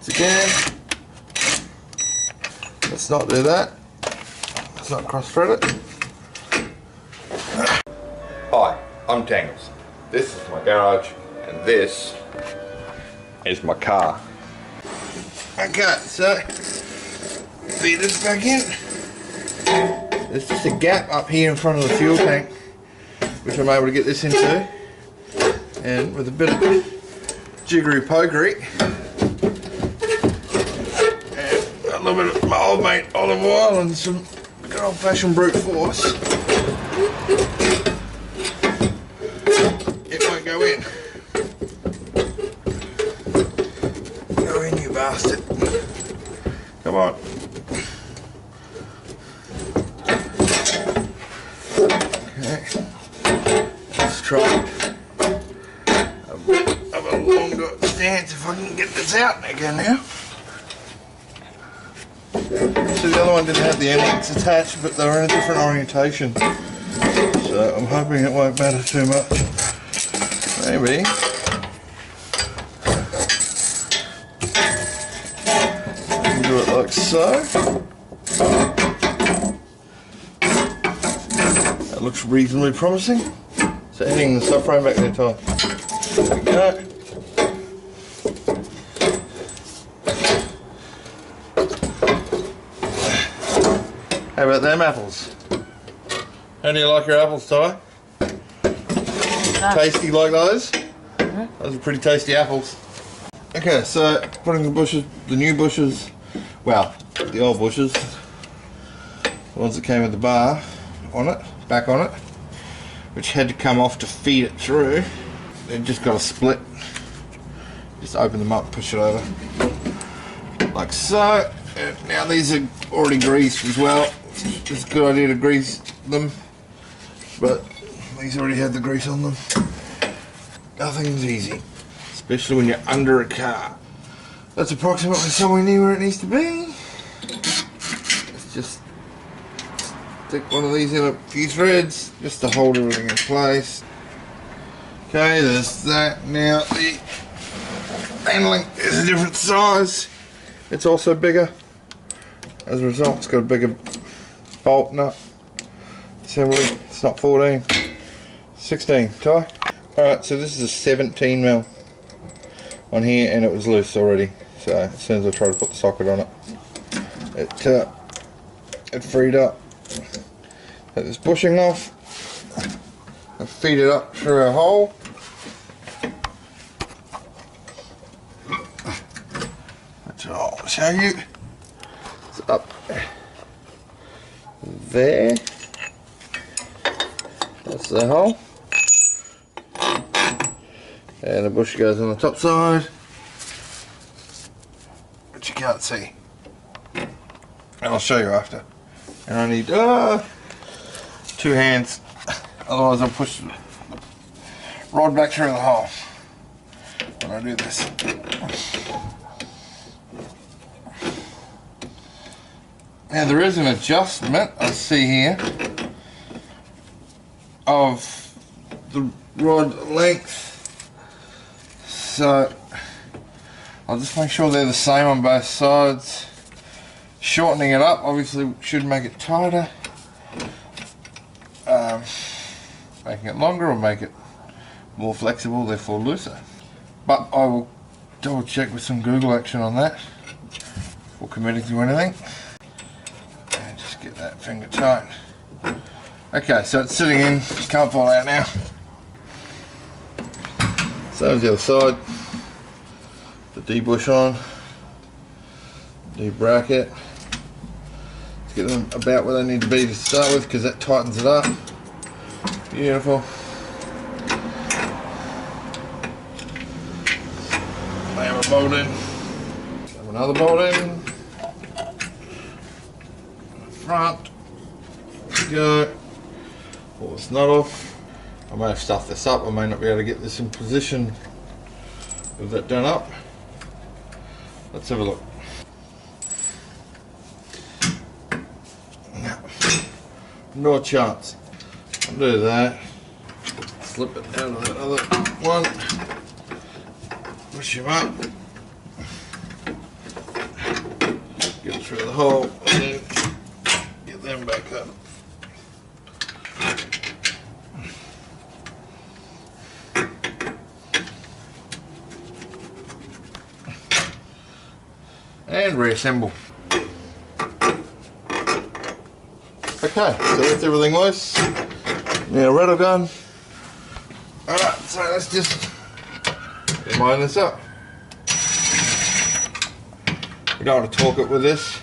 Once again, let's not do that. Let's not cross-thread it. Hi, I'm Tangles. This is my garage, and this is my car. Okay, so feed this back in. There's just a gap up here in front of the fuel tank, which I'm able to get this into, and with a bit of jiggery pokery and a little bit of my old mate olive oil and some good old fashioned brute force, it won't go in. Go in, you bastard. Come on. Okay. Let's try have a longer stance if I can get this out again now. So the other one didn't have the endings attached, but they were in a different orientation. So I'm hoping it won't matter too much. Maybe. I can do it like so. That looks reasonably promising. So hitting the subframe back there, Ty. There we go. How about them apples? How do you like your apples, Ty? Tasty like those? Those are pretty tasty apples. Okay, so putting the bushes, the new bushes, well, the old bushes, the ones that came with the bar on it, back on it, which had to come off to feed it through. They've just got a split. Just open them up, push it over, like so. And now these are already greased as well. It's a good idea to grease them, but these already had the grease on them. Nothing's easy, especially when you're under a car. That's approximately somewhere near where it needs to be. Let's just stick one of these in a few threads just to hold everything in place. Okay, there's that. Now the handling is a different size. It's also bigger. As a result, it's got a bigger bolt nut assembly. It's not 14, 16. Ty. Alright, so this is a 17mm on here, and it was loose already. So as soon as I tried to put the socket on it, it freed up. Take this bushing off and feed it up through our hole. I'll show you. It's up there. That's the hole. And the bush goes on the top side, which you can't see. And I'll show you after. And I need 2 hands, otherwise I'll push the rod back through the hole when I do this. Now there is an adjustment I see here of the rod length, so I'll just make sure they're the same on both sides. Shortening it up obviously should make it tighter. Making it longer will make it more flexible, therefore looser. But I will double check with some Google action on that before committing to anything. And just get that finger tight. Okay, so it's sitting in, can't fall out now. So the other side, the D bush on, D bracket. Let's get them about where they need to be to start with, because that tightens it up. Beautiful. I have a bolt in. Have another bolt in. Front. There we go. Pull this nut off. I may have stuffed this up. I may not be able to get this in position with that done up. Let's have a look. No chance. I'll do that. Slip it out of that other one. Push him up. through the hole and then get them back up. And reassemble. Okay, so that's everything loose. Now rattle gun. Alright, so let's just line this up. We don't want to torque it with this,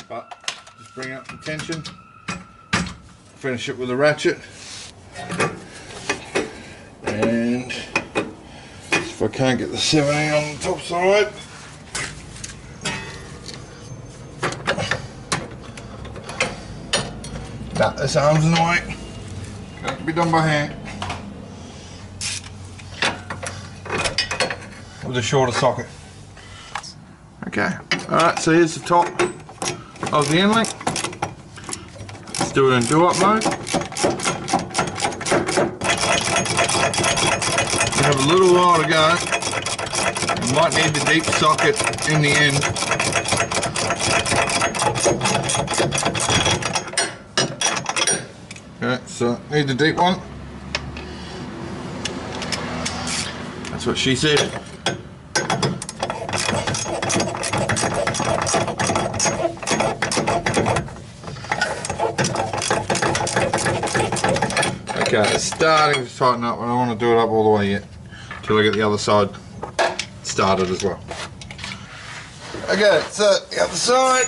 but just bring up the tension. Finish it with a ratchet. And if I can't get the 70 on the top side, nah, this arm's in the way. Can't be done by hand. With a shorter socket. Okay, alright, so here's the top of the inlet. Let's do it in do-up mode. We have a little while to go. We might need the deep socket in the end. Okay, so need the deep one. That's what she said. Okay, it's starting to tighten up, and I want to do it up all the way yet, until I get the other side started as well. Okay, so the other side.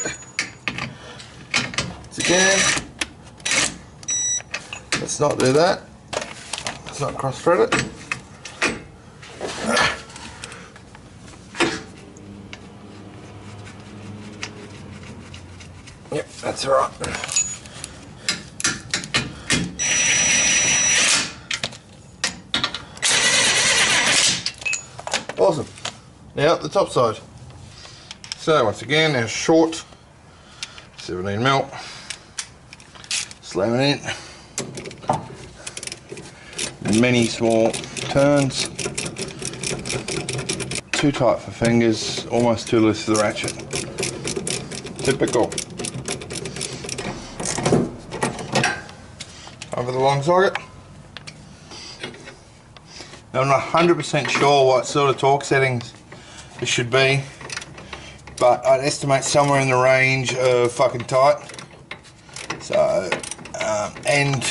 Once again, let's not do that. Let's not cross thread it. Yep, that's alright. Awesome. Now the top side. So once again, they're short, 17mm. Slam it in. Many small turns. Too tight for fingers, almost too loose for the ratchet. Typical. Over the long socket. Now, I'm not 100% sure what sort of torque settings this should be, but I'd estimate somewhere in the range of fucking tight. So, and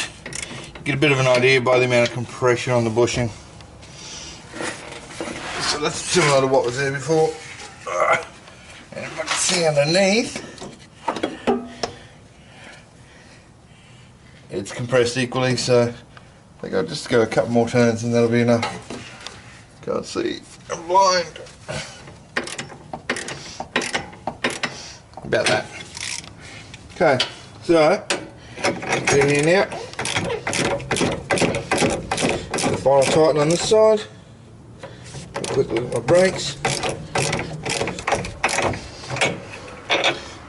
get a bit of an idea by the amount of compression on the bushing. So that's similar to what was there before. And if I can see underneath, it's compressed equally, so I think I'll just go a couple more turns and that'll be enough. Can't see, I'm blind. About that. Okay, so get in here now. The final tighten on this side. Quick look at my brakes.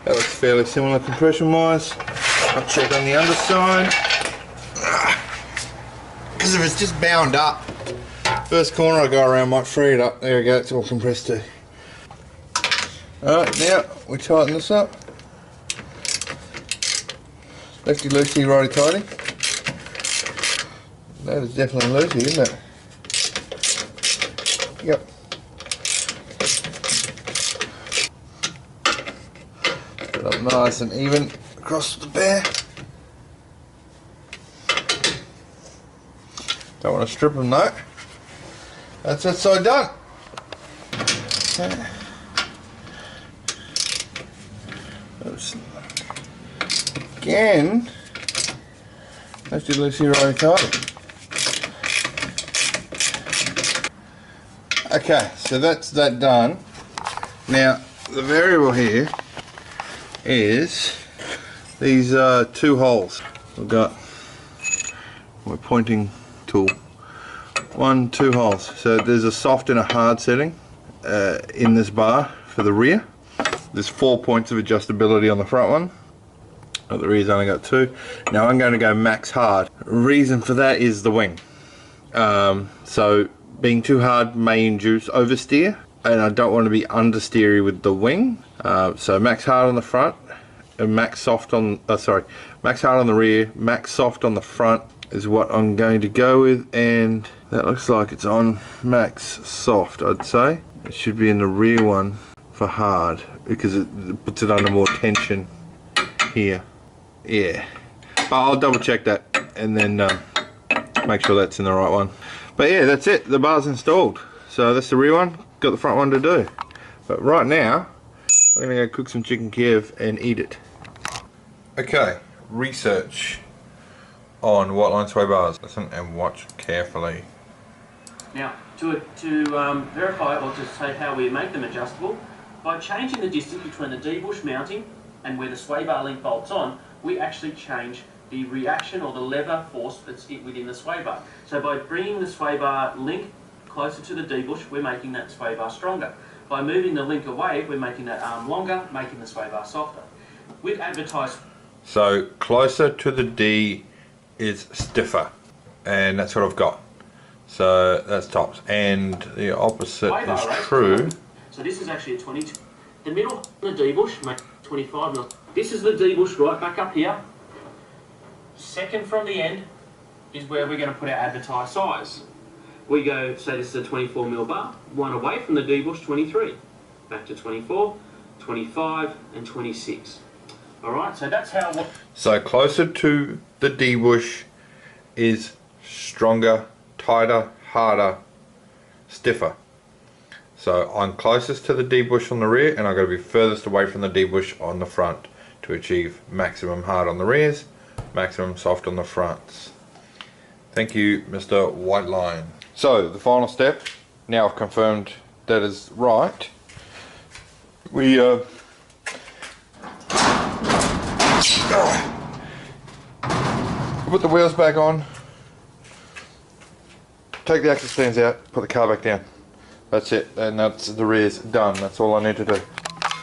That looks fairly similar compression wise. I'll check on the underside. Because if it's just bound up, first corner I go around might free it up. There we go, it's all compressed too. Alright, now we tighten this up. Lefty loosey, righty tighty. That is definitely loosey, isn't it? Yep. Put it up nice and even across the bear. Don't want to strip them though. That's that side done. Okay. Oops. Again, let's do loosey righty tighty. Okay, so that's that done. Now the variable here is these two holes. We've got my pointing tool. 1, 2 holes. So there's a soft and a hard setting in this bar for the rear. There's 4 points of adjustability on the front one. Oh, the rear's only got 2. Now I'm going to go max hard. Reason for that is the wing. So being too hard may induce oversteer. and I don't want to be understeery with the wing. So max hard on the front and max soft on, max hard on the rear, max soft on the front is what I'm going to go with, and that looks like it's on max soft. I'd say it should be in the rear one for hard, because it puts it under more tension here. Yeah, but I'll double check that and then make sure that's in the right one. But yeah, that's it, the bar's installed. So that's the rear one, got the front one to do. But right now I'm gonna go cook some chicken Kiev and eat it. Okay, research on Whiteline sway bars. Listen and watch carefully. Now, to verify or to say how we make them adjustable, by changing the distance between the D-bush mounting and where the sway bar link bolts on, we actually change the reaction or the lever force that's within the sway bar. So by bringing the sway bar link closer to the D-bush, we're making that sway bar stronger. By moving the link away, we're making that arm longer, making the sway bar softer. We've advertised... So closer to the D is stiffer, and that's what I've got. So that's tops, and the opposite is true. So this is actually a 22. The middle, the D-bush, make 25 mil. This is the D-bush right back up here. Second from the end is where we're going to put our advertised size. We go, say this is a 24 mil bar, one away from the D-bush, 23. Back to 24, 25, and 26. Alright, so that's how... So closer to the D-bush is stronger, tighter, harder, stiffer. So I'm closest to the D-bush on the rear, and I've got to be furthest away from the D-bush on the front to achieve maximum hard on the rears, maximum soft on the fronts. Thank you, Mr. Whiteline. So the final step, now I've confirmed that is right, we put the wheels back on, take the axle stands out, put the car back down. That's it, and that's the rears done. That's all I need to do.